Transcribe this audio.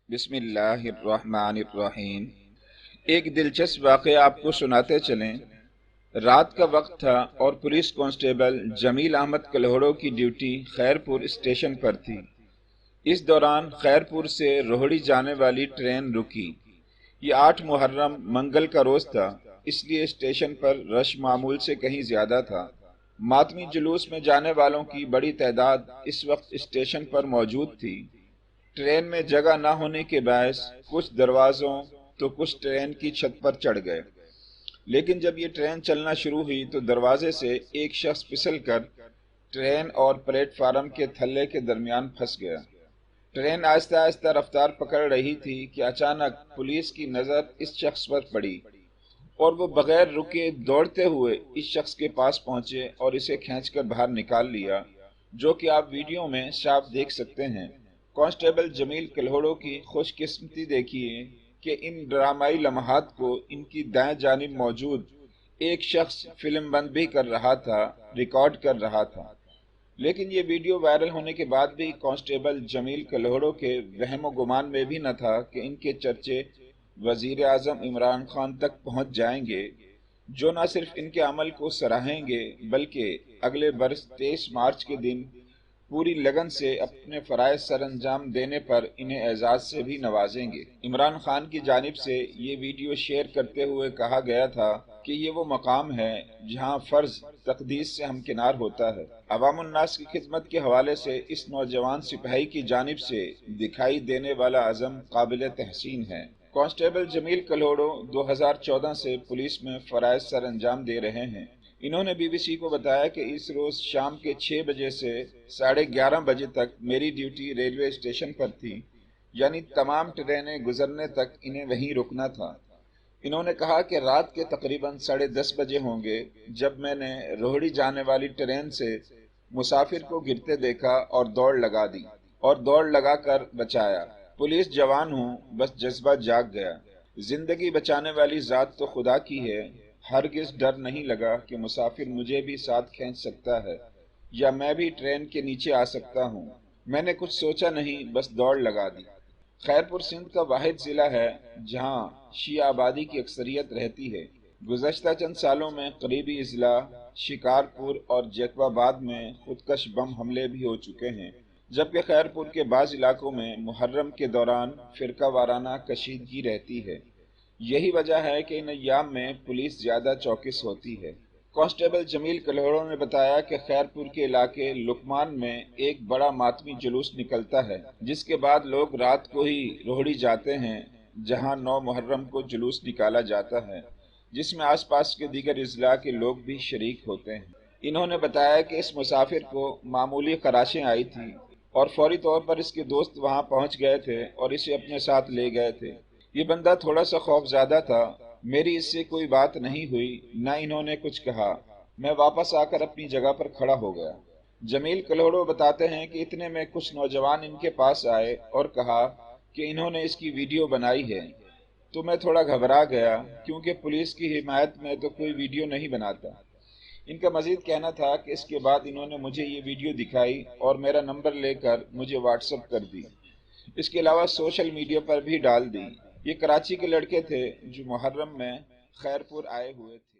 بسم اللہ الرحمن الرحیم۔ ایک دلچسپ واقعہ آپ کو سناتے چلیں۔ رات کا وقت تھا اور پولیس کانسٹیبل جمیل احمد کلہوڑو کی ڈیوٹی خیرپور اسٹیشن پر تھی۔ اس دوران خیرپور سے روہڑی جانے والی ٹرین رکی۔ یہ 8 محرم منگل کا روز تھا، اس لیے اسٹیشن پر رش معمول سے کہیں زیادہ تھا۔ ماتمی جلوس میں جانے والوں کی بڑی تعداد اس وقت اسٹیشن پر موجود تھی۔ ٹرین میں جگہ نہ ہونے کے باعث کچھ دروازوں تو کچھ ٹرین کی چھت پر چڑھ گئے، لیکن جب یہ ٹرین چلنا شروع ہوئی تو دروازے سے ایک شخص پھسل کر ٹرین اور پلیٹ فارم کے تھلے کے درمیان پھنس گیا۔ ٹرین آہستہ آہستہ رفتار پکڑ رہی تھی کہ اچانک پولیس کی نظر اس شخص پر پڑی اور وہ بغیر رکے دوڑتے ہوئے اس شخص کے پاس پہنچے اور اسے کھینچ کر باہر نکال لیا، جو کہ آپ ویڈیو میں صاف دیکھ سکتے ہیں۔ کانسٹیبل جمیل کلہوڑو کی خوش قسمتی دیکھیے کہ ان ڈرامائی لمحات کو ان کی دائیں جانب موجود ایک شخص فلم بند بھی کر رہا تھا، ریکارڈ کر رہا تھا۔ لیکن یہ ویڈیو وائرل ہونے کے بعد بھی کانسٹیبل جمیل کلہوڑو کے وہم و گمان میں بھی نہ تھا کہ ان کے چرچے وزیر اعظم عمران خان تک پہنچ جائیں گے، جو نہ صرف ان کے عمل کو سراہیں گے بلکہ اگلے برس 23 مارچ کے دن پوری لگن سے اپنے فرائض سر انجام دینے پر انہیں اعزاز سے بھی نوازیں گے۔ عمران خان کی جانب سے یہ ویڈیو شیئر کرتے ہوئے کہا گیا تھا کہ یہ وہ مقام ہے جہاں فرض تقدیس سے ہمکنار ہوتا ہے۔ عوام الناس کی خدمت کے حوالے سے اس نوجوان سپاہی کی جانب سے دکھائی دینے والا عزم قابل تحسین ہے۔ کانسٹیبل جمیل کلہوڑو 2014 سے پولیس میں فرائض سر انجام دے رہے ہیں۔ انہوں نے بی بی سی کو بتایا کہ اس روز شام کے 6 بجے سے 11:30 بجے تک میری ڈیوٹی ریلوے اسٹیشن پر تھی، یعنی تمام ٹرینیں گزرنے تک انہیں وہیں رکنا تھا۔ انہوں نے کہا کہ رات کے تقریباً 10:30 بجے ہوں گے جب میں نے روہڑی جانے والی ٹرین سے مسافر کو گرتے دیکھا اور دوڑ لگا دی اور دوڑ لگا کر بچایا۔ پولیس جوان ہوں، بس جذبہ جاگ گیا۔ زندگی بچانے والی ذات تو خدا کی ہے، ہرگز ڈر نہیں لگا کہ مسافر مجھے بھی ساتھ کھینچ سکتا ہے یا میں بھی ٹرین کے نیچے آ سکتا ہوں۔ میں نے کچھ سوچا نہیں، بس دوڑ لگا دی۔ خیرپور سندھ کا واحد ضلع ہے جہاں شیعہ آبادی کی اکثریت رہتی ہے۔ گزشتہ چند سالوں میں قریبی اضلاع شکارپور اور جیکب آباد میں خودکش بم حملے بھی ہو چکے ہیں، جبکہ خیرپور کے بعض علاقوں میں محرم کے دوران فرقہ وارانہ کشیدگی رہتی ہے۔ یہی وجہ ہے کہ ان ایام میں پولیس زیادہ چوکس ہوتی ہے۔ کانسٹیبل جمیل کلہوڑو نے بتایا کہ خیرپور کے علاقے لکمان میں ایک بڑا ماتمی جلوس نکلتا ہے، جس کے بعد لوگ رات کو ہی روہڑی جاتے ہیں، جہاں 9 محرم کو جلوس نکالا جاتا ہے، جس میں آس پاس کے دیگر اضلاع کے لوگ بھی شریک ہوتے ہیں۔ انہوں نے بتایا کہ اس مسافر کو معمولی خراشیں آئی تھیں اور فوری طور پر اس کے دوست وہاں پہنچ گئے تھے اور اسے اپنے ساتھ لے گئے تھے۔ یہ بندہ تھوڑا سا خوف زیادہ تھا۔ میری اس سے کوئی بات نہیں ہوئی، نہ انہوں نے کچھ کہا۔ میں واپس آ کر اپنی جگہ پر کھڑا ہو گیا۔ جمیل کلہوڑو بتاتے ہیں کہ اتنے میں کچھ نوجوان ان کے پاس آئے اور کہا کہ انہوں نے اس کی ویڈیو بنائی ہے، تو میں تھوڑا گھبرا گیا کیونکہ پولیس کی حمایت میں تو کوئی ویڈیو نہیں بناتا۔ ان کا مزید کہنا تھا کہ اس کے بعد انہوں نے مجھے یہ ویڈیو دکھائی اور میرا نمبر لے کر مجھے واٹس ایپ کر دی۔ اس کے علاوہ سوشل میڈیا پر بھی ڈال دی۔ یہ کراچی کے لڑکے تھے جو محرم میں خیرپور آئے ہوئے تھے۔